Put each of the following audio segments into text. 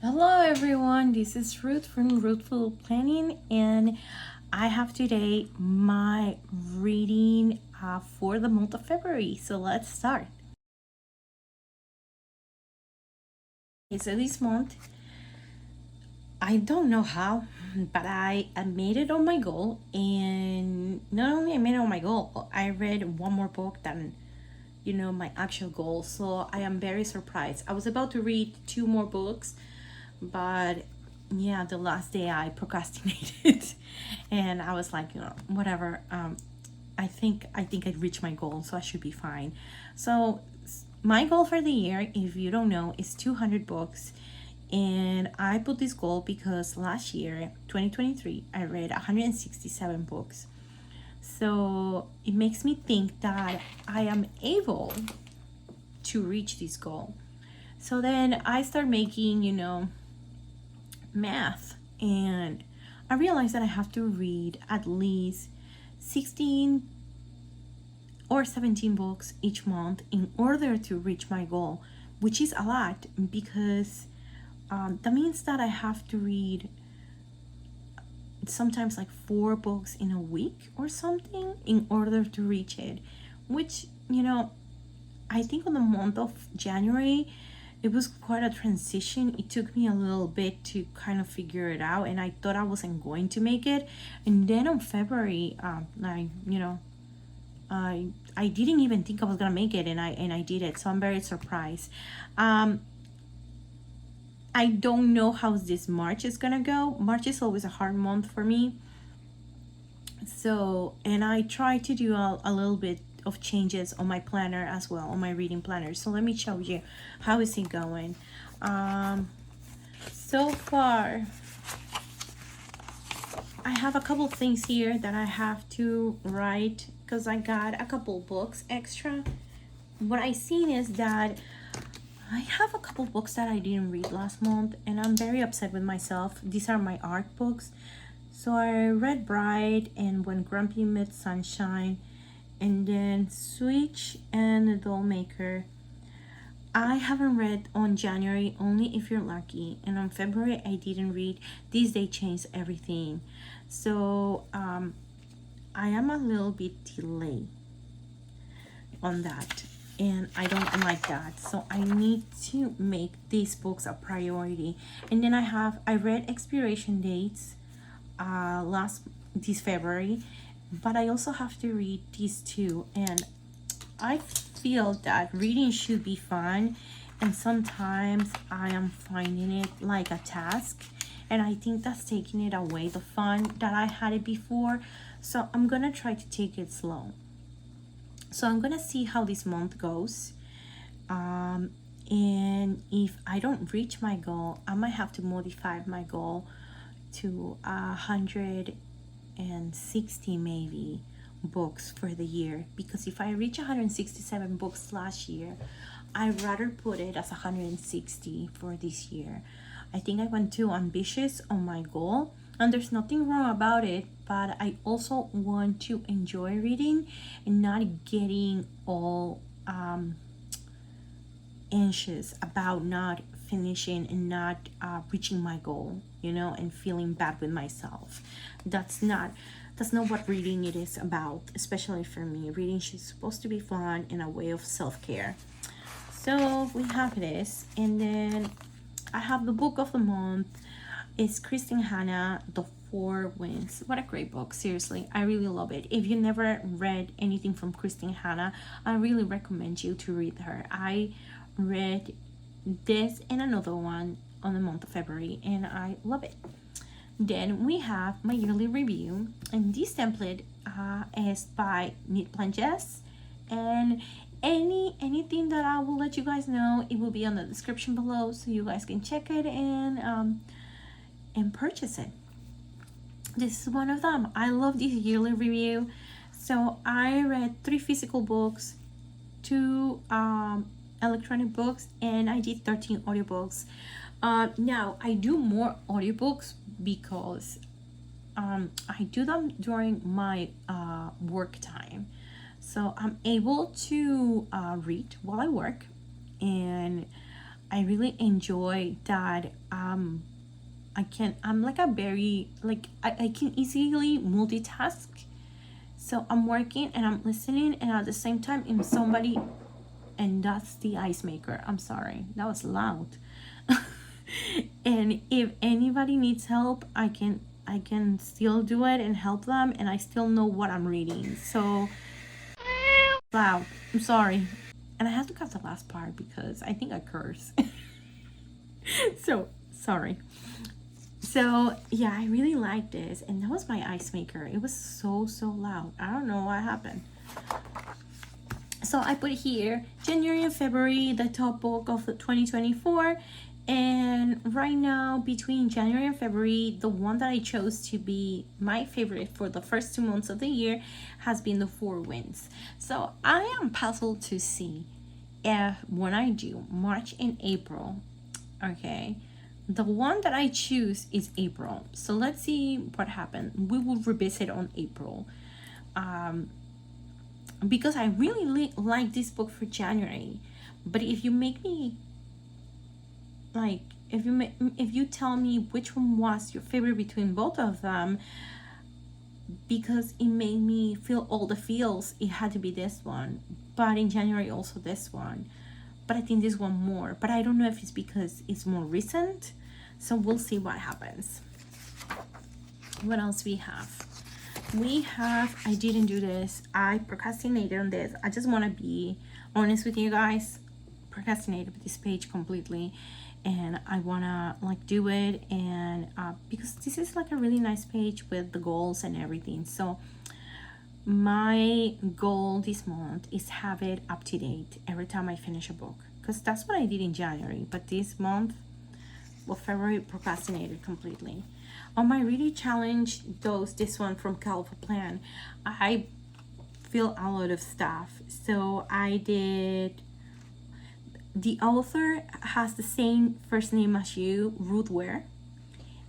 Hello everyone, this is Ruth from Ruthful Planning, and I have today my reading for the month of February. So let's start. Okay, so this month, I don't know how, but I made it on my goal, and not only I made it on my goal, I read one more book than my actual goal. So I am very surprised. I was about to read two more books, but yeah, the last day I procrastinated and I was like, whatever. I think I reached my goal, so I should be fine. So my goal for the year, if you don't know, is 200 books. And I put this goal because last year, 2023, I read 167 books. So it makes me think that I am able to reach this goal. So then I start making, math, and I realized that I have to read at least 16 or 17 books each month in order to reach my goal, which is a lot because that means that I have to read sometimes like 4 books in a week or something in order to reach it, which, I think on the month of January, it was quite a transition. It took me a little bit to kind of figure it out, and I thought I wasn't going to make it. And then on February, I didn't even think I was gonna make it, and I did it. So I'm very surprised. I don't know how this March is gonna go. March is always a hard month for me. So, and I try to do a little bit of changes on my planner as well, on my reading planner. So let me show you how is it going. So far, I have a couple things here that I have to write because I got a couple books extra. What I seen is that I have a couple books that I didn't read last month, and I'm very upset with myself. These are my art books. So I read Bride and When Grumpy Met Sunshine, and then Switch and The Doll Maker. I haven't read on January, Only If You're Lucky, and on February I didn't read This Day Changed Everything. So I am a little bit delayed on that, and I don't like that. So I need to make these books a priority. And then I read Expiration Dates this February, but I also have to read these two, and I feel that reading should be fun, and sometimes I am finding it like a task, and I think that's taking it away the fun that I had it before. So I'm gonna try to take it slow. So I'm gonna see how this month goes, and if I don't reach my goal, I might have to modify my goal to 160 maybe books for the year, because if I reach 167 books last year, I'd rather put it as 160 for this year. I think I went too ambitious on my goal, and there's nothing wrong about it, but I also want to enjoy reading and not getting all anxious about not finishing and not reaching my goal, and feeling bad with myself. That's not what reading it is about, especially for me. Reading is supposed to be fun and a way of self-care. So we have this, and then I have the book of the month. It's Christine Hanna, The Four Winds. What a great book, seriously. I really love it. If you never read anything from Christine Hanna, I really recommend you to read her. I read this and another one on the month of February, and I love it. Then we have my yearly review, and this template is by Knit Planches, and anything that I will let you guys know, it will be on the description below, so you guys can check it and purchase it. This is one of them. I love this yearly review. So I read 3 physical books, 2 electronic books, and I did 13 audiobooks. Now I do more audiobooks because I do them during my work time, so I'm able to read while I work, and I really enjoy that. I'm like a very, like, I can easily multitask. So I'm working and I'm listening, and at the same time, I'm somebody, and that's the ice maker. I'm sorry, that was loud. And if anybody needs help, I can still do it and help them, and I still know what I'm reading. So loud. I'm sorry. And I have to cut the last part because I think I curse. So sorry. So yeah, I really like this, and that was my ice maker. It was so loud. I don't know what happened. So I put here January and February, the top book of 2024. And right now, between January and February, the one that I chose to be my favorite for the first 2 months of the year has been The Four Winds. So I am puzzled to see if when I do March and April, okay, the one that I choose is April. So let's see what happened. We will revisit on April. Because I really like this book for January. But if you make me, like, if you tell me which one was your favorite between both of them, because it made me feel all the feels, it had to be this one. But in January also this one. But I think this one more. But I don't know if it's because it's more recent. So we'll see what happens. What else we have? We have, I didn't do this. I procrastinated on this. I just want to be honest with you guys. Procrastinated with this page completely. And I want to like do it. And because this is like a really nice page with the goals and everything. So my goal this month is have it up to date every time I finish a book. Because that's what I did in January. But this month, well, February, procrastinated completely. On my reading challenge, this one from Calva Plan, I feel a lot of stuff. So I did, the author has the same first name as you, Ruth Ware.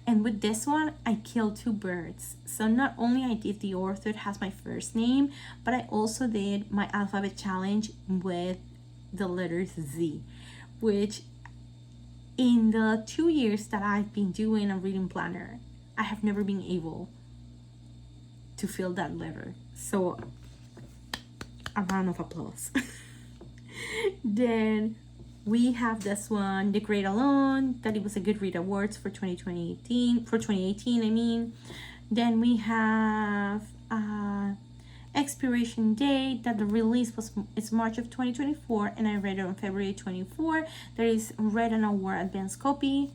And with this one, I killed two birds. So not only I did the author has my first name, but I also did my alphabet challenge with the letters Z, which in the 2 years that I've been doing a reading planner, I have never been able to fill that letter. So a round of applause. Then we have this one, The Great Alone, that it was a Goodreads Awards for 2018, I mean. Then we have expiration date, that the release it's March of 2024, and I read it on February 24. There is read an award advanced copy.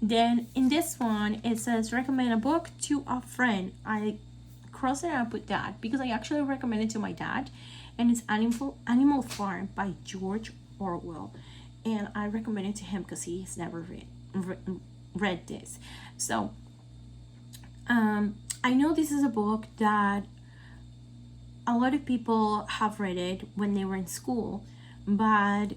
Then in this one, it says recommend a book to a friend. I crossed it out with that because I actually recommended it to my dad, and it's Animal Farm by George Orwell, and I recommend it to him because he's never read this. So I know this is a book that a lot of people have read it when they were in school, but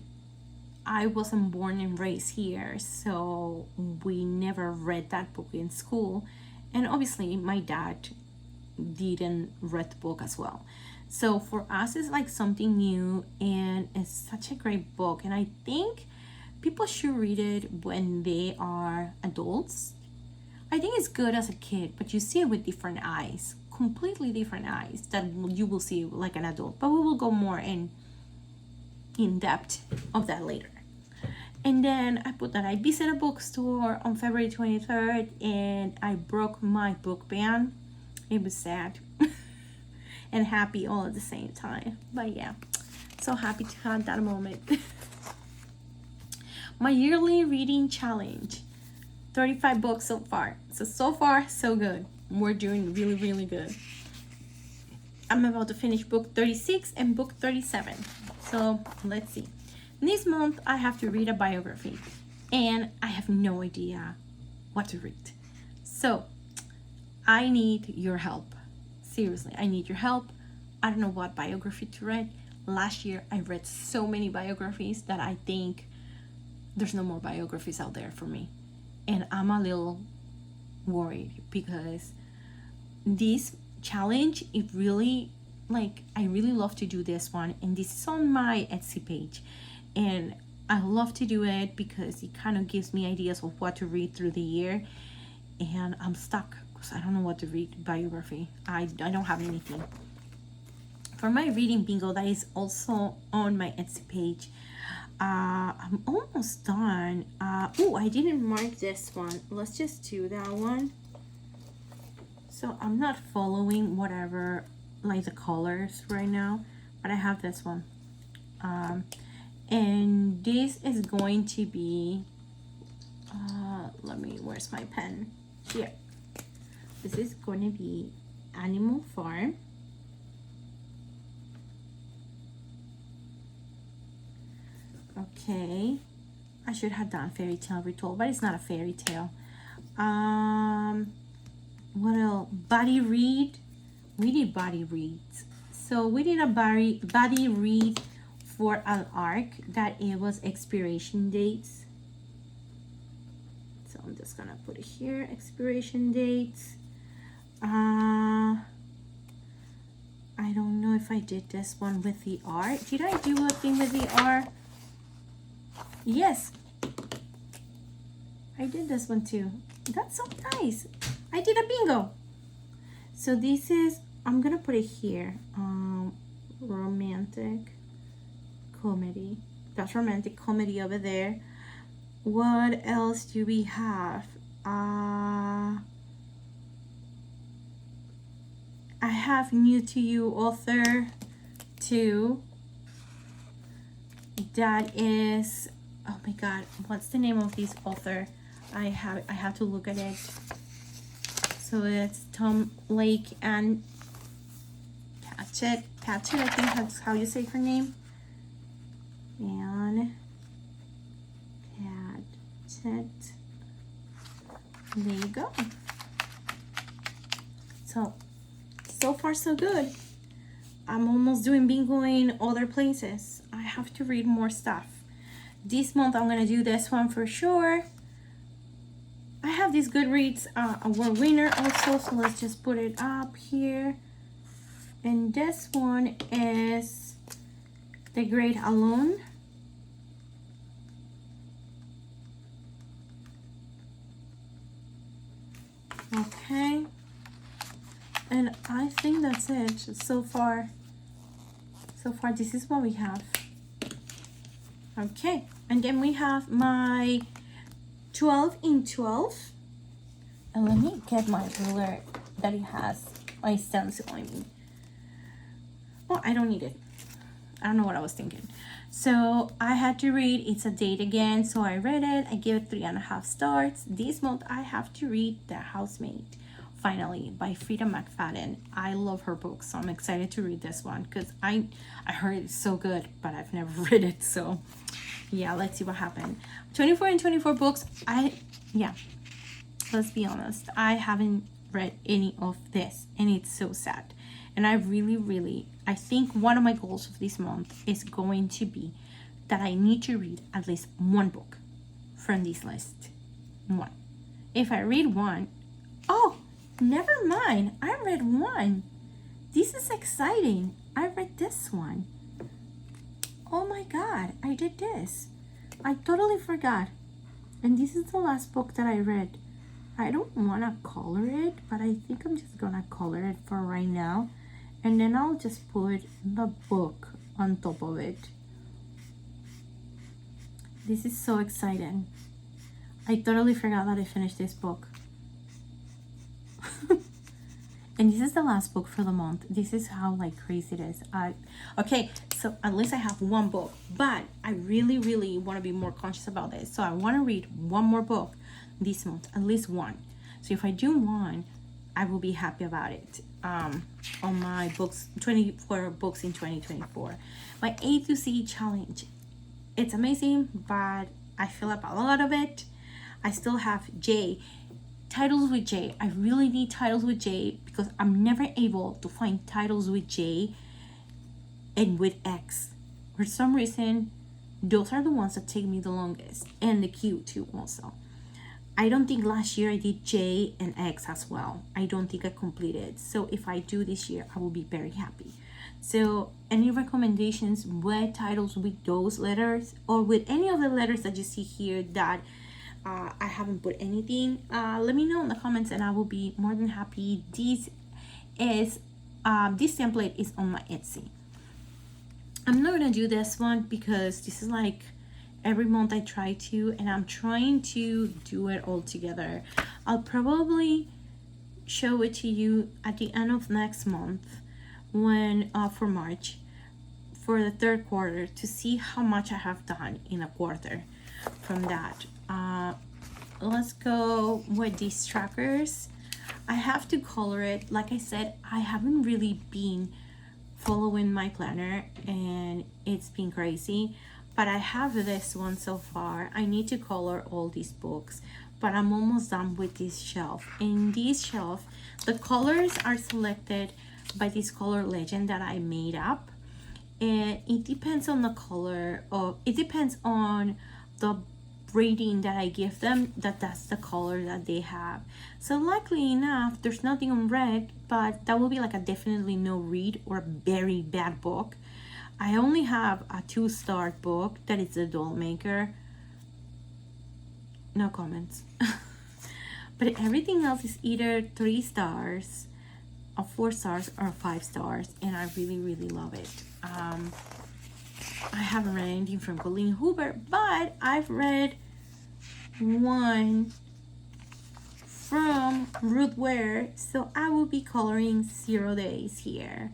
I wasn't born and raised here, so we never read that book in school. And obviously my dad didn't read the book as well. So for us, it's like something new, and it's such a great book. And I think people should read it when they are adults. I think it's good as a kid, but you see it with different eyes, completely different eyes that you will see like an adult. But we will go more in depth of that later. And then I put that I visited a bookstore on February 23rd, and I broke my book ban. It was sad and happy all at the same time. But yeah, so happy to have that moment. My yearly reading challenge, 35 books so far. So far, so good. We're doing really good. I'm about to finish book 36 and book 37. So let's see. This month, I have to read a biography, and I have no idea what to read. So I need your help. Seriously, I need your help. I don't know what biography to read. Last year, I read so many biographies that I think there's no more biographies out there for me. And I'm a little worried because this challenge, it really, like, I really love to do this one. And this is on my Etsy page. And I love to do it because it kind of gives me ideas of what to read through the year, and I'm stuck because I don't know what to read. Biography, I don't have anything. For my reading bingo that is also on my Etsy page, I'm almost done. Oh, I didn't mark this one. Let's just do that one. So I'm not following whatever, like the colors right now, but I have this one. And this is going to be, where's my pen? Here. This is going to be Animal Farm. Okay, I should have done Fairy Tale Retold, but it's not a fairy tale. What else? Body read. We did body reads. So we did a body read for an arc that it was expiration dates. So I'm just gonna put it here, expiration dates. I don't know if I did this one with the R. Did I do a thing with the R? Yes, I did this one too. That's so nice. I did a bingo. So this is, I'm gonna put it here. Romantic comedy. That's romantic comedy over there. What else do we have? I have new to you author 2. That is, oh my god, what's the name of this author? I have to look at it. So it's Tom Lake and Patchett. Patchett, I think that's how you say her name. And Patchett. There you go. So far so good. I'm almost doing bingo in other places. I have to read more stuff. This month I'm gonna do this one for sure. I have this Goodreads award winner also, so let's just put it up here. And this one is The Great Alone. Okay. And I think that's it so far. So far, this is what we have. Okay, and then we have my 12 in 12. And let me get my ruler that it has my stencil, I mean. Oh, I don't need it. I don't know what I was thinking. So I had to read It's a Date Again, so I read it. I gave it 3.5 stars. This month I have to read The Housemaid, finally, by Frida McFadden. I love her book, so I'm excited to read this one because I heard it's so good, but I've never read it. So yeah, let's see what happened. 24 and 24 books. Let's be honest, I haven't read any of this, and it's so sad. And I really, I think one of my goals of this month is going to be that I need to read at least one book from this list. One. If I read one, oh, never mind. I read one. This is exciting. I read this one. Oh my god, I did this. I totally forgot. And this is the last book that I read. I don't want to color it, but I think I'm just gonna color it for right now. And then I'll just put the book on top of it. This is so exciting. I totally forgot that I finished this book. And this is the last book for the month. This is how like crazy it is. Okay, so at least I have one book, but I really want to be more conscious about this. So I want to read one more book this month, at least one. So if I do one, I will be happy about it. On my books, 24 books in 2024. My A to C challenge. It's amazing, but I fill up a lot of it. I still have J. Titles with J. I really need titles with J because I'm never able to find titles with J and with X. For some reason, those are the ones that take me the longest. And the Q too also. I don't think last year I did J and X as well. I don't think I completed. So if I do this year, I will be very happy. So any recommendations with titles with those letters or with any of the letters that you see here that I haven't put anything, let me know in the comments and I will be more than happy. Is this template is on my Etsy. I'm not gonna do this one because this is like every month I try to, and I'm trying to do it all together. I'll probably show it to you at the end of next month when for March, for the third quarter, to see how much I have done in a quarter from that. Let's go with these trackers. I have to color it. Like I said, I haven't really been following my planner and it's been crazy, but I have this one so far. I need to color all these books, but I'm almost done with this shelf. In this shelf, the colors are selected by this color legend that I made up, and it depends on the color, or it depends on the rating that I give them, that's the color that they have. So luckily enough, there's nothing on red, but that will be like a definitely no read or a very bad book. I only have a 2-star book that is The Doll Maker. No comments. But everything else is either 3 stars, or 4 stars, or 5 stars, and I really love it. I haven't read anything from Colleen Hoover, but I've read one from Ruth Ware, so I will be coloring 0 Days here,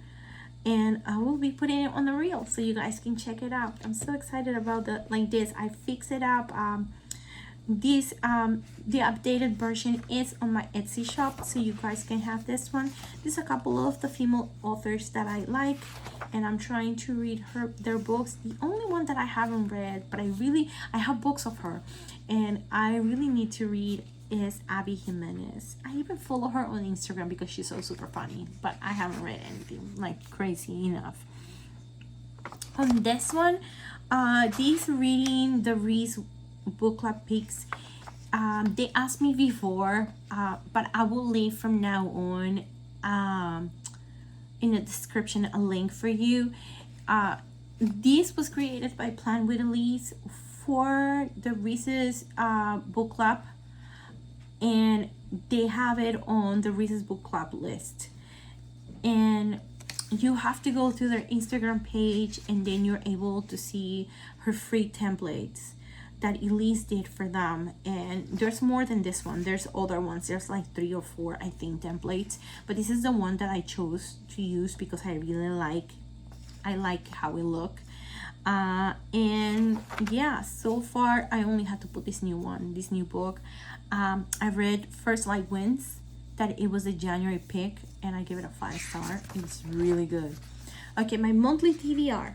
and I will be putting it on the reel so you guys can check it out. I'm so excited about this. I fixed it up. The updated version is on my Etsy shop, so you guys can have this one. There's a couple of the female authors that I like, and I'm trying to read their books. The only one that I haven't read, but I have books of her and I really need to read, is Abby Jimenez. I even follow her on Instagram because she's so super funny, but I haven't read anything like crazy enough. On this one, this reading the Reese book club picks, they asked me before, but I will leave from now on in the description a link for you. This was created by Plan with Elise for the Reese's book club, and they have it on the Reese's book club list, and you have to go to their Instagram page and then you're able to see her free templates that Elise did for them. And there's more than this one, there's other ones, there's like 3 or 4 I think templates, but this is the one that I chose to use because I really like how it look. And yeah, so far I only had to put this new book. I read First Light Winds, that it was a January pick, and I give it a 5-star. It's really good. Okay, my monthly TBR.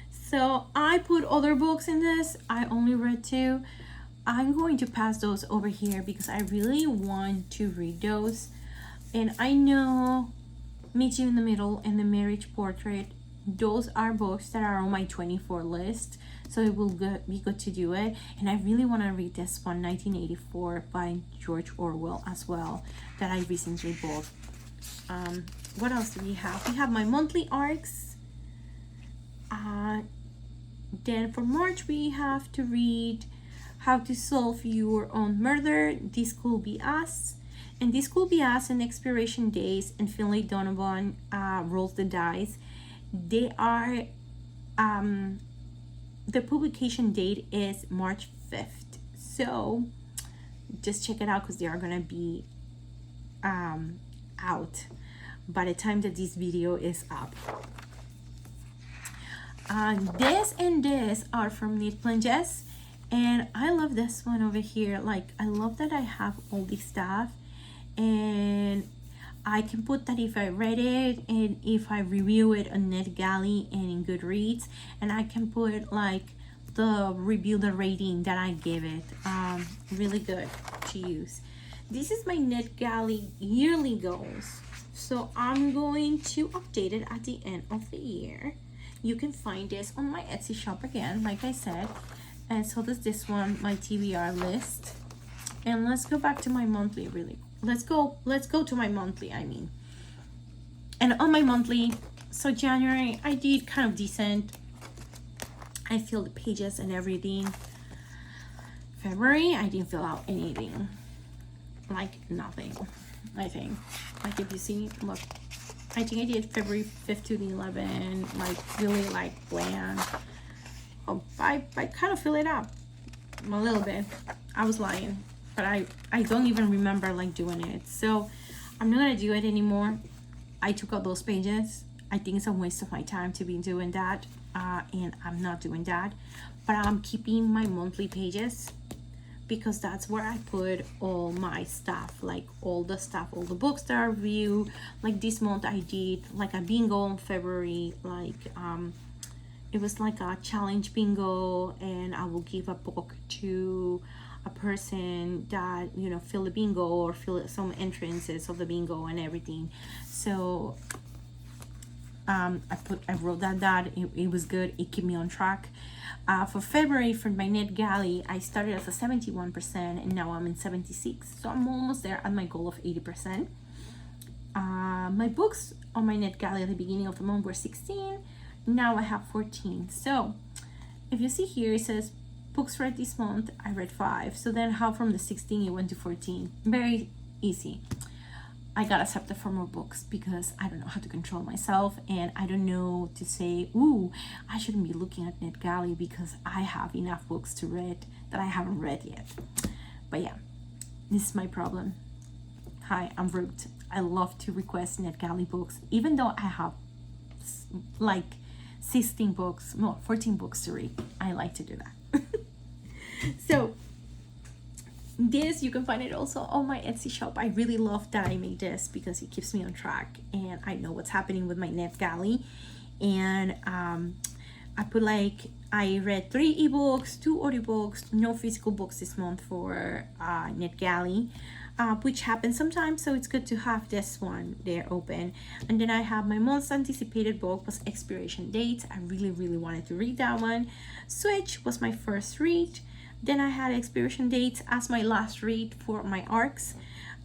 So I put other books in this. I only read 2. I'm going to pass those over here because I really want to read those. And I know Meet You in the Middle and The Marriage Portrait, those are books that are on my 24 list, so it will be good to do it. And I really want to read this one, 1984 by George Orwell as well, that I recently bought. What else do we have? We have my monthly arcs. Then for March we have to read How to Solve Your Own Murder, This Could Be Us, and This Could Be Us, and Expiration Days, and Finlay Donovan Rolls the Dice. They are the publication date is March 5th, so just check it out because they are gonna be out by the time that this video is up. This and this are from Knit Plunges, and I love this one over here. Like, I love that I have all this stuff, and I can put that if I read it and if I review it on NetGalley and in Goodreads, and I can put like the review, the rating that I give it. Really good to use. This is my NetGalley yearly goals, so I'm going to update it at the end of the year. You can find this on my Etsy shop again, like I said, and so does this one, my TBR list. And let's go back to my monthly really. Let's go to my monthly, I mean. And on my monthly, so January, I did kind of decent. I filled the pages and everything. February, I didn't fill out anything. Like nothing, I think. Like if you see, look, I think I did February 5th to the 11th, like really like bland. Oh, I kind of fill it up a little bit. I was lying, but I don't even remember like doing it. So I'm not gonna do it anymore. I took out those pages. I think it's a waste of my time to be doing that, and I'm not doing that. But I'm keeping my monthly pages because that's where I put all my stuff, like all the stuff, all the books that I review. Like this month I did like a bingo in February, like it was like a challenge bingo, and I will give a book to a person that, you know, fill the bingo or fill some entrances of the bingo and everything. So I wrote that it was good. It kept me on track. For February, for my NetGalley, I started as a 71% and now I'm in 76. So I'm almost there at my goal of 80%. My books on my NetGalley at the beginning of the month were 16. Now I have 14. So if you see here, it says books read this month, I read 5. So then how from the 16 it went to 14? Very easy. I got accepted for more books because I don't know how to control myself, and I don't know to say, ooh, I shouldn't be looking at NetGalley because I have enough books to read that I haven't read yet. But yeah, this is my problem. Hi, I'm rude. I love to request NetGalley books, even though I have like 16 books, no, 14 books to read. I like to do that. So this, you can find it also on my Etsy shop. I really love that I made this because it keeps me on track and I know what's happening with my NetGalley. And I put like, I read 3 ebooks, 2 audiobooks, no physical books this month for NetGalley, which happens sometimes, so it's good to have this one there open. And then I have my most anticipated book was Expiration Date. I really wanted to read that one. Switch was my first read. Then I had Expiration Dates as my last read for my arcs.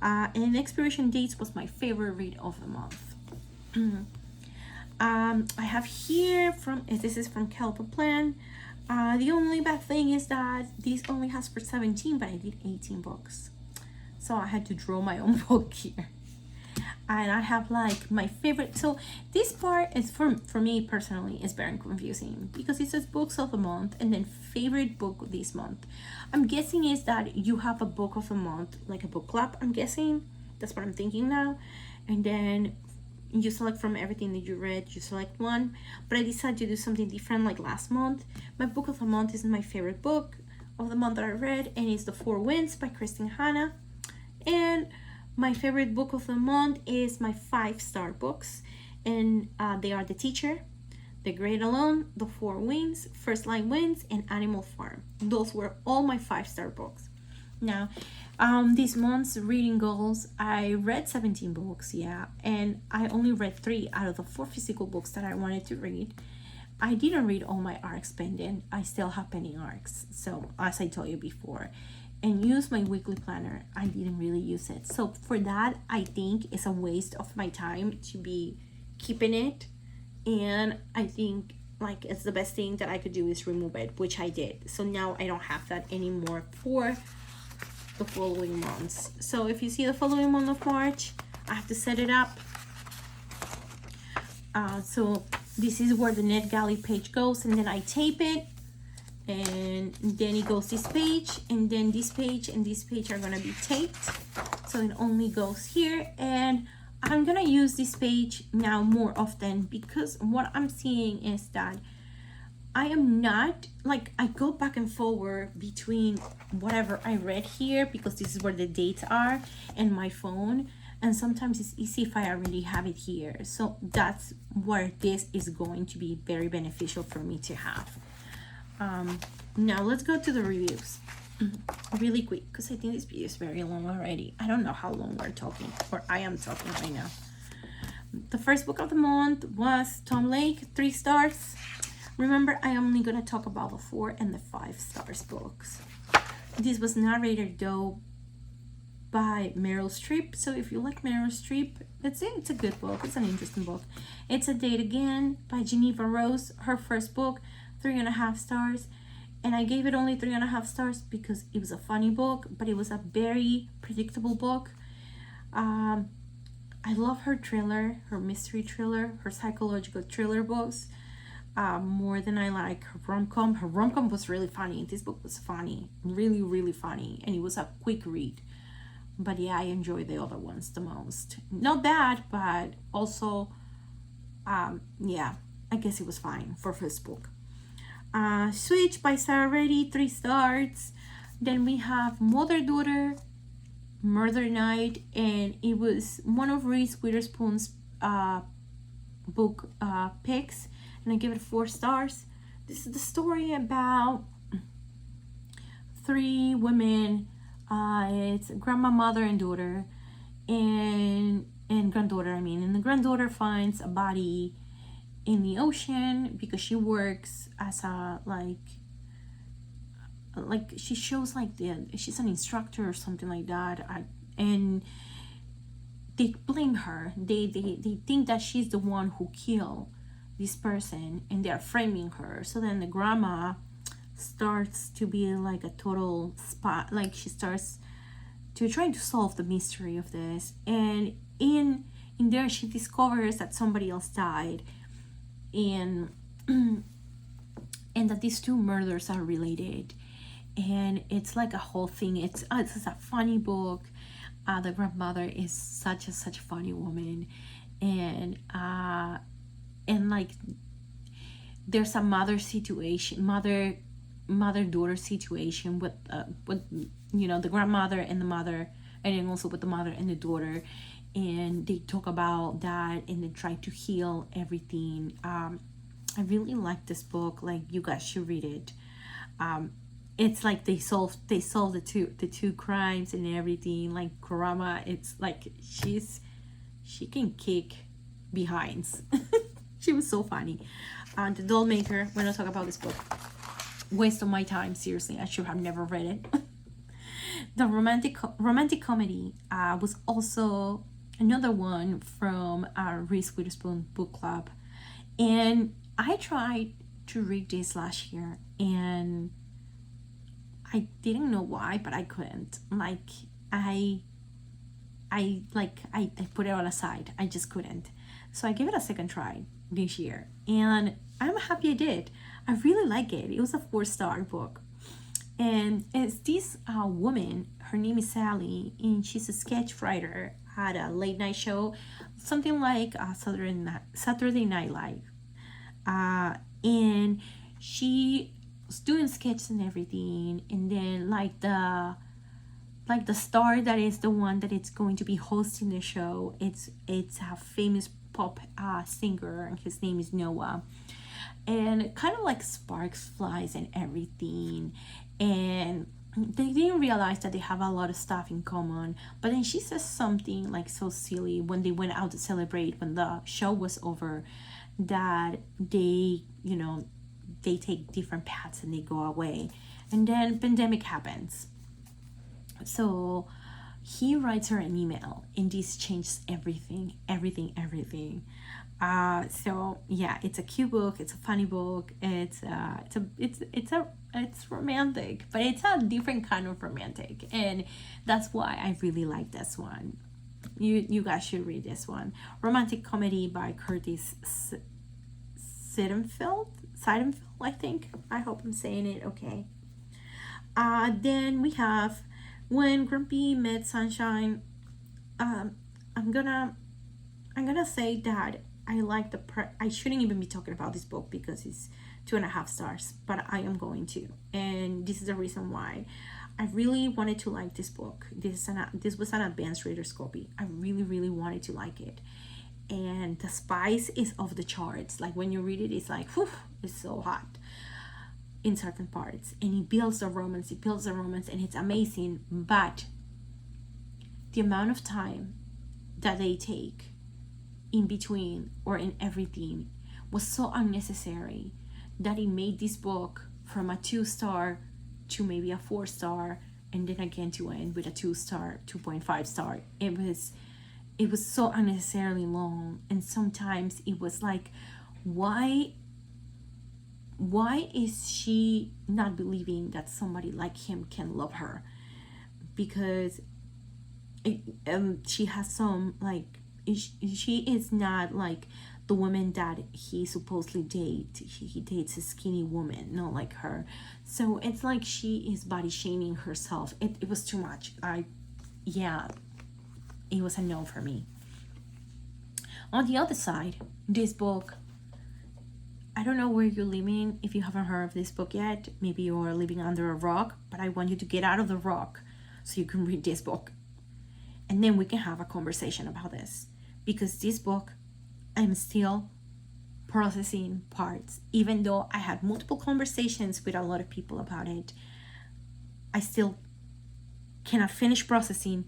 And Expiration Dates was my favorite read of the month. I have here this is from Kelp Plan. The only bad thing is that this only has for 17, but I did 18 books. So I had to draw my own book here. And I have like my favorite. So this part is for me personally is very confusing because it says books of the month and then favorite book this month. I'm guessing is that you have a book of the month, like a book club. I'm guessing that's what I'm thinking now. And then you select from everything that you read, you select one. But I decided to do something different like last month. My book of the month is my favorite book of the month that I read, and it's The Four Winds by Kristen Hanna. And my favorite book of the month is my 5-star books, and they are The Teacher, The Great Alone, The Four Winds, First Line Winds, and Animal Farm. Those were all my 5-star books. Now, this month's reading goals, I read 17 books, yeah, and I only read 3 out of the 4 physical books that I wanted to read. I didn't read all my arcs pending. I still have pending arcs, so as I told you before. And use my weekly planner. I didn't really use it. So for that, I think it's a waste of my time to be keeping it. And I think like it's the best thing that I could do is remove it, which I did. So now I don't have that anymore for the following months. So if you see the following month of March, I have to set it up. So this is where the NetGalley page goes, and then I tape it. And then it goes this page, and then this page and this page are gonna be taped, so it only goes here. And I'm gonna use this page now more often because what I'm seeing is that I am not like, I go back and forward between whatever I read here because this is where the dates are and my phone, and sometimes it's easy if I already have it here. So that's where this is going to be very beneficial for me to have. Now let's go to the reviews really quick because I think this video is very long already. I don't know how long we're talking, or I am talking right now. The first book of the month was Tom Lake, 3 stars. Remember, I am only gonna talk about the 4 and the 5 stars books. This was narrated though by Meryl Streep. So if you like Meryl Streep, it's a good book. It's an interesting book. It's A Date Again by Geneva Rose, her first book, 3.5 stars. And I gave it only 3.5 stars because it was a funny book, but it was a very predictable book. I love her thriller, her mystery thriller, her psychological thriller books, more than I like her rom-com. Her rom-com was really funny. This book was funny, really, really funny, and it was a quick read. But yeah, I enjoy the other ones the most. Not bad, but also, yeah, I guess it was fine for first book. Switch by Sarah Reddy, 3 stars. Then we have Mother Daughter Murder Night, and it was one of Reese Witherspoon's book picks, and I give it 4 stars. This is the story about 3 women. It's grandma, mother, and daughter, and granddaughter. And the granddaughter finds a body in the ocean because she works as a she shows she's an instructor or something like that, and they blame her. They think that she's the one who killed this person, and they're framing her. So then the grandma starts to be like a total spot. Like, she starts to try to solve the mystery of this, and in there she discovers that somebody else died, and that these 2 murders are related. And it's like a whole thing. It's a funny book. The grandmother is such a funny woman, and like there's a mother daughter situation with the grandmother and the mother, and then also with the mother and the daughter, and they talk about that and they try to heal everything. I really like this book. Like, you guys should read it. It's like they solve the two crimes and everything. Like, Kurama, it's like she can kick behinds. She was so funny. The Doll Maker, we're not talking about this book. Waste of my time, seriously. I should have never read it. The romantic comedy was also another one from Reese Witherspoon book club, and I tried to read this last year, and I didn't know why, but I couldn't. Like, I put it all aside. I just couldn't. So I gave it a second try this year, and I'm happy I did. I really like it. It was a 4-star book, and it's this woman. Her name is Sally, and she's a sketch writer at a late night show, something like Saturday Night Live, and she was doing sketches and everything, and then like the star that is the one that it's going to be hosting the show, it's a famous pop singer, and his name is Noah, and kind of like sparks flies and everything, and they didn't realize that they have a lot of stuff in common. But then she says something like so silly when they went out to celebrate when the show was over, that they take different paths and they go away, and then pandemic happens. So he writes her an email, and this changes everything. So yeah, it's a cute book. It's a funny book. It's romantic, but it's a different kind of romantic, and that's why I really like this one. You guys should read this one. Romantic comedy by Curtis Seidenfeld, I think. I hope I'm saying it okay. Then we have When Grumpy Met Sunshine. I'm gonna say that I like I shouldn't even be talking about this book because it's 2.5 stars, but I am going to, and this is the reason why. I really wanted to like this book. This was an advanced reader's copy. I really wanted to like it, and the spice is off the charts. Like, when you read it, it's like, whew, it's so hot in certain parts, and it builds the romance, and it's amazing. But the amount of time that they take in between or in everything was so unnecessary that it made this book from a 2-star to maybe a 4-star and then again to end with a 2 star, 2.5 star. It was so unnecessarily long, and sometimes it was like, why is she not believing that somebody like him can love her? Because she has some, like, she is not like the woman that he supposedly he dates a skinny woman, not like her. So it's like she is body shaming herself. It was too much. Yeah, it was a no for me. On the other side, this book, I don't know where you're living. If you haven't heard of this book yet, maybe you're living under a rock, but I want you to get out of the rock so you can read this book. And then we can have a conversation about this. Because this book, I'm still processing parts. Even though I had multiple conversations with a lot of people about it, I still cannot finish processing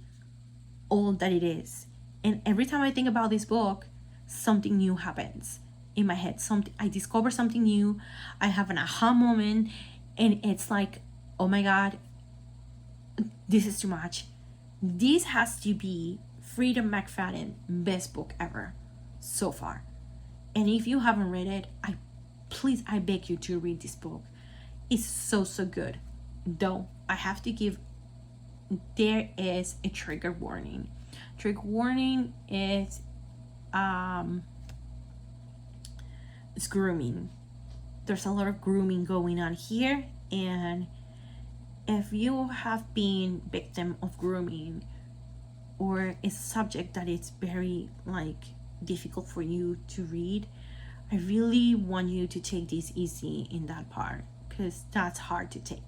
all that it is. And every time I think about this book, something new happens in my head. I discover something new. I have an aha moment, and it's like, oh my God, this is too much. This has to be Freedom McFadden best book ever so far. And if you haven't read it, I beg you to read this book. It's so good. Though I have to give, there is a trigger warning. Trigger warning is it's grooming. There's a lot of grooming going on here, and if you have been victim of grooming, or is a subject that it's very like difficult for you to read, I really want you to take this easy in that part, because that's hard to take.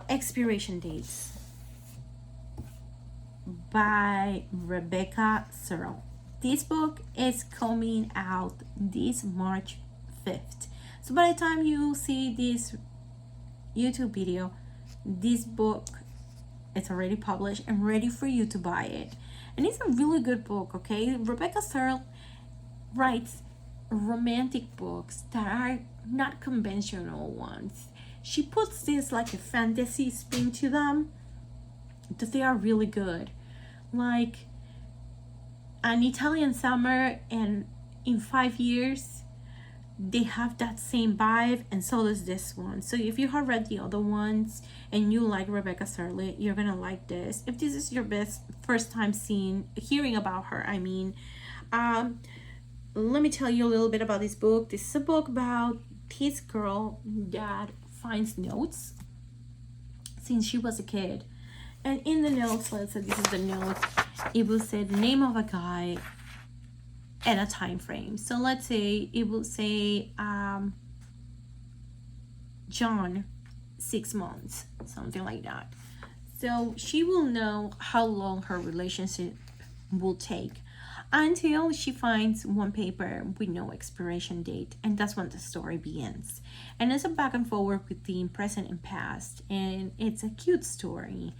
Expiration Dates by Rebecca Searle. This book is coming out this March 5th. So by the time you see this YouTube video, this book is already published and ready for you to buy it. And it's a really good book, okay? Rebecca Searle writes romantic books that are not conventional ones. She puts this like a fantasy spin to them, that they are really good. Like An Italian Summer, and in 5 years they have that same vibe, and so does this one. So if you have read the other ones and you like Rebecca Searle, you're gonna like this. If this is your first time hearing about her, let me tell you a little bit about this book. This is a book about this girl that finds notes since she was a kid. And in the notes, let's say this is the note, it will say the name of a guy and a time frame. So let's say it will say John, 6 months, something like that. So she will know how long her relationship will take until she finds one paper with no expiration date, and that's when the story begins. And it's a back and forward between present and past, and it's a cute story.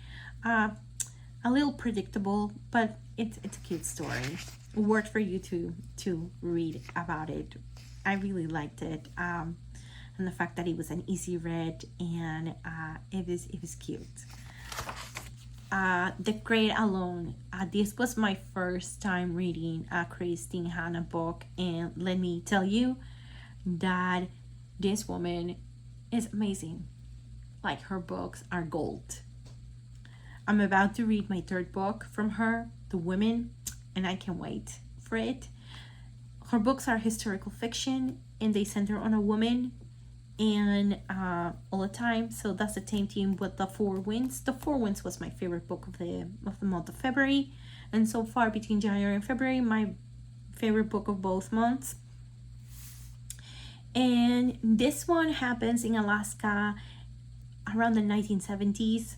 A little predictable, but it's a cute story. Worth for you to read about it. I really liked it, and the fact that it was an easy read, and it was cute. The Great Alone. This was my first time reading a Christine Hanna book, and let me tell you that this woman is amazing. Like, her books are gold. I'm about to read my 3rd book from her, The Women, and I can't wait for it. Her books are historical fiction, and they center on a woman and all the time. So that's the same team with The Four Winds. The Four Winds was my favorite book of the month of February, and so far between January and February, my favorite book of both months. And this one happens in Alaska around the 1970s.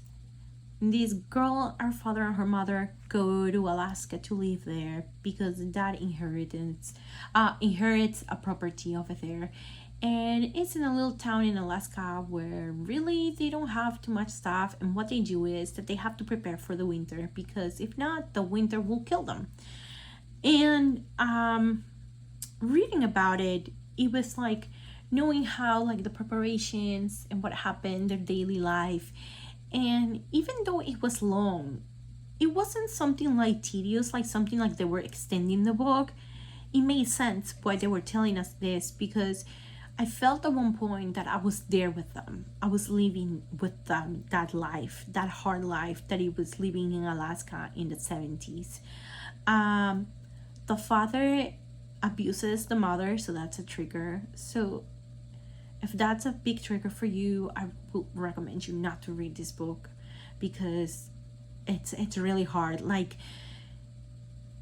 This girl, her father and her mother go to Alaska to live there because dad inherits a property over there. And it's in a little town in Alaska where really they don't have too much stuff, and what they do is that they have to prepare for the winter, because if not, the winter will kill them. And reading about it, it was like knowing how like the preparations and what happened, their daily life. And even though it was long, it wasn't something like tedious, like something like they were extending the book. It made sense why they were telling us this, because I felt at one point that I was there with them. I was living with them that life, that hard life that he was living in Alaska in the 70s. Um, the father abuses the mother, so that's a trigger. So if that's a big trigger for you, I would recommend you not to read this book, because it's really hard. Like,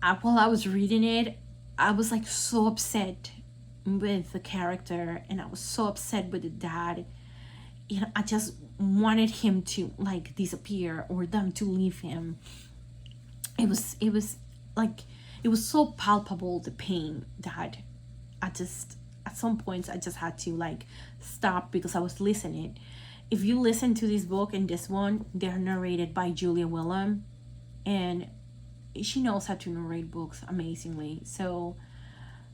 while I was reading it, I was like so upset with the character, and I was so upset with the dad. You know, I just wanted him to like disappear or them to leave him. It was like, it was so palpable, the pain that I just, at some points I just had to like stop because I was listening. If you listen to this book and this one, they're narrated by Julia Willem, and she knows how to narrate books amazingly. So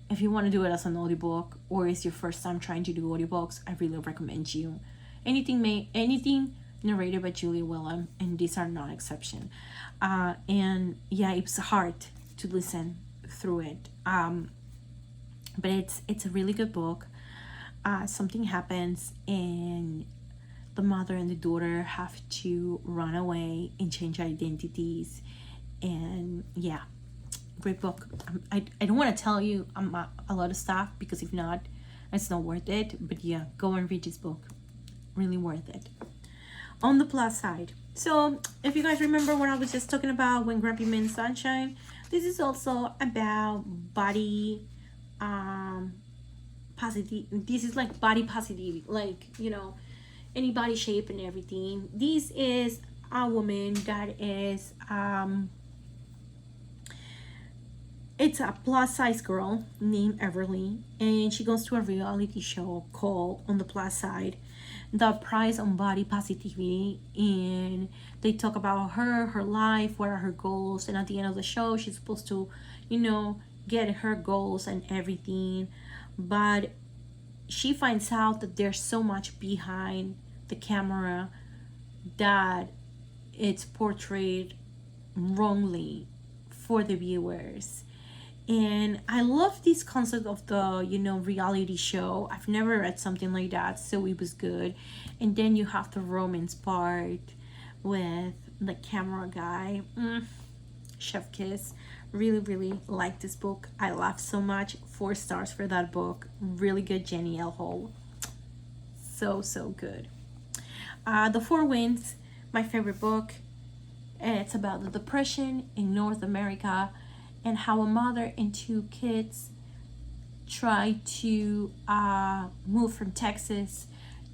if you want to do it as an audiobook, or it's your first time trying to do audiobooks, I really recommend you. Anything narrated by Julia Willem, and these are not exception. And yeah, it's hard to listen through it. But it's a really good book. Something happens, and the mother and the daughter have to run away and change identities. And yeah, great book. I don't want to tell you a lot of stuff, because if not, it's not worth it. But yeah, go and read this book. Really worth it. On the plus side, so if you guys remember what I was just talking about when Grumpy meant sunshine, this is also about body positive. This is like body positivity, like, you know, any body shape and everything. This is a woman that is it's a plus size girl named Everly, and she goes to a reality show called On the Plus Side, the prize on body positivity. And they talk about her life, what are her goals, and at the end of the show she's supposed to, you know, get her goals and everything. But she finds out that there's so much behind the camera that it's portrayed wrongly for the viewers. And I love this concept of the, you know, reality show. I've never read something like that, so it was good. And then you have the romance part with the camera guy. Chef kiss. Really, really like this book. I laughed so much. 4 stars for that book. Really good, Jenny L. Hole. So good. The Four Winds, my favorite book. It's about the Depression in North America, and how a mother and 2 kids try to move from Texas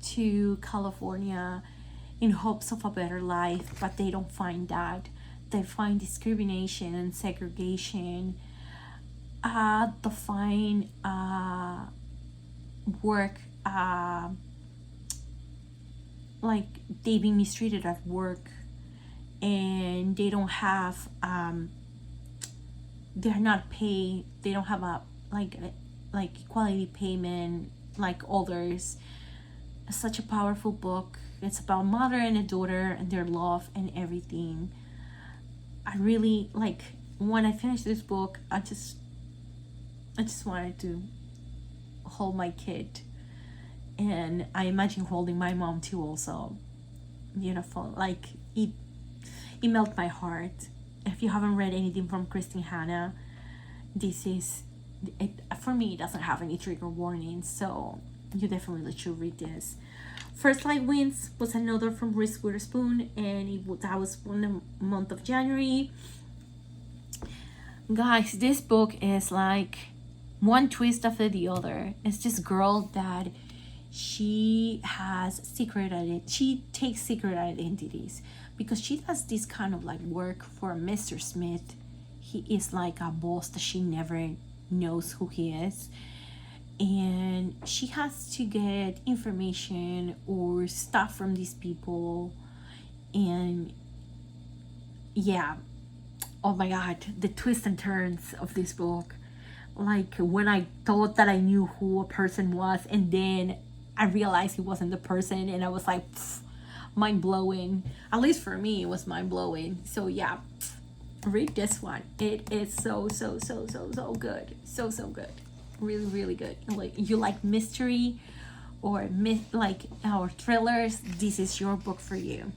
to California in hopes of a better life, but they don't find that. They find discrimination and segregation. They find work, like they've been mistreated at work, and they don't have they're not paid. They don't have a like equality payment like others. It's such a powerful book. It's about a mother and a daughter and their love and everything. I really like, when I finished this book, I just wanted to hold my kid, and I imagine holding my mom too. Also beautiful. Like, it melted my heart. If you haven't read anything from Christine Hanna, this is it. For me, it doesn't have any trigger warnings, so you definitely should read this. First Light Winds was another from Reese Witherspoon, and that was in the month of January. Guys, this book is like one twist after the other. It's this girl that she has she takes secret identities, because she does this kind of like work for Mr. Smith. He is like a boss that she never knows who he is, and she has to get information or stuff from these people. And yeah, oh my god, the twists and turns of this book. like when I thought that I knew who a person was, and then I realized he wasn't the person, and I was like, mind blowing. At least for me, it was mind blowing. So yeah, read this one. It is so good, so good, really really good. Like, you like mystery or or thrillers, this is your book for you.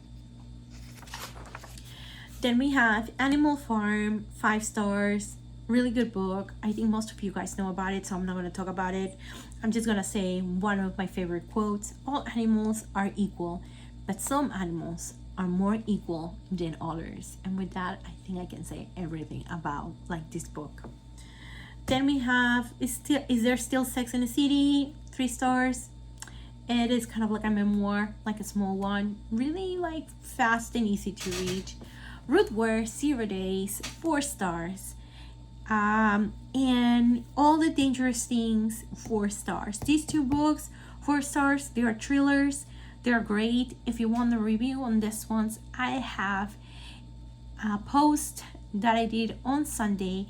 Then we have Animal Farm, 5 stars. Really good book. I think most of you guys know about it, so I'm not going to talk about it. I'm just going to say one of my favorite quotes: all animals are equal, but some animals are more equal than others. And with that, I think I can say everything about like this book. Then we have Is There Still Sex in the City? 3 stars. It is kind of like a memoir, like a small one, really like fast and easy to read. Root Wear, 0 Days, 4 stars. And All the Dangerous Things, 4 stars. These 2 books, 4 stars. They are thrillers. They're great. If you want the review on this ones, I have a post that I did on Sunday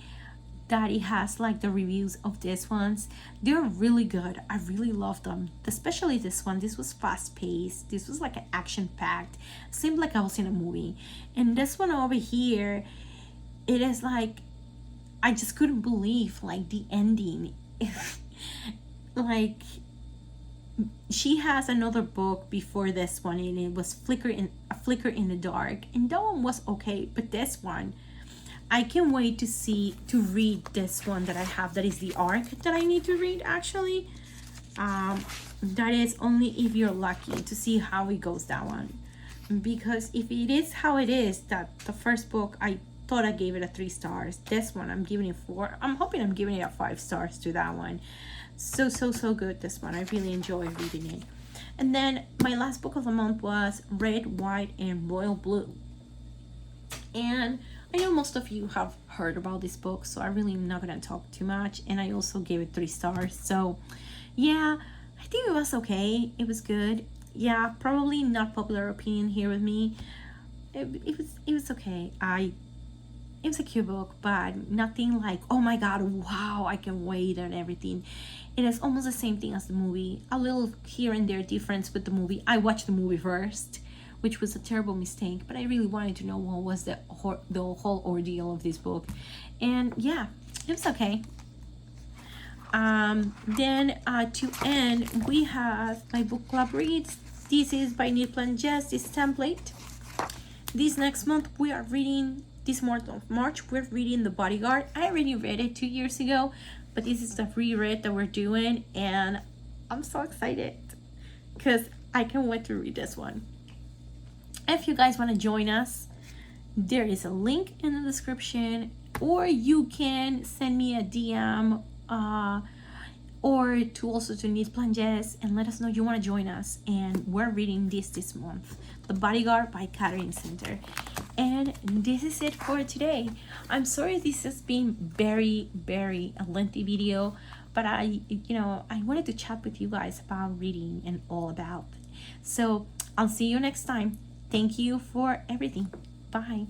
that it has like the reviews of these ones. They're really good. I really love them, especially this one. This was fast paced. This was like an action packed, seemed like I was in a movie. And this one over here, it is like, I just couldn't believe like the ending. Like, she has another book before this one, and it was A Flicker in the Dark, and that one was okay. But this one, I can't wait to read this one that I have. That is the arc that I need to read, actually. That is Only If You're Lucky, to see how it goes, that one. Because if it is how it is, that the first book, I thought I gave it a 3 stars. This one, I'm giving it 4. I'm hoping I'm giving it a 5 stars to that one. So good, this one. I really enjoy reading it. And then my last book of the month was Red, White, and Royal Blue. And I know most of you have heard about this book, so I really am not going to talk too much. And I also gave it 3 stars. So yeah, I think it was okay. It was good. Yeah, probably not popular opinion here with me. It was okay. It was a cute book, but nothing like, oh my god, wow, I can wait and everything. It is almost the same thing as the movie. A little here and there difference with the movie. I watched the movie first, which was a terrible mistake, but I really wanted to know what was the whole ordeal of this book. And yeah, it was okay. Then to end, we have my book club reads. This is by Neil Planges, this template. This next month we are reading, this month of March, we're reading The Bodyguard. I already read it 2 years ago, but this is the reread that we're doing, and I'm so excited because I can't wait to read this one. If you guys want to join us, there is a link in the description, or you can send me a DM or to Neil Planges and let us know you want to join us. And we're reading this month, The Bodyguard by Catherine Center. And this is it for today. I'm sorry this has been very a lengthy video, but I wanted to chat with you guys about reading and all about. So I'll see you next time. Thank you for everything. Bye.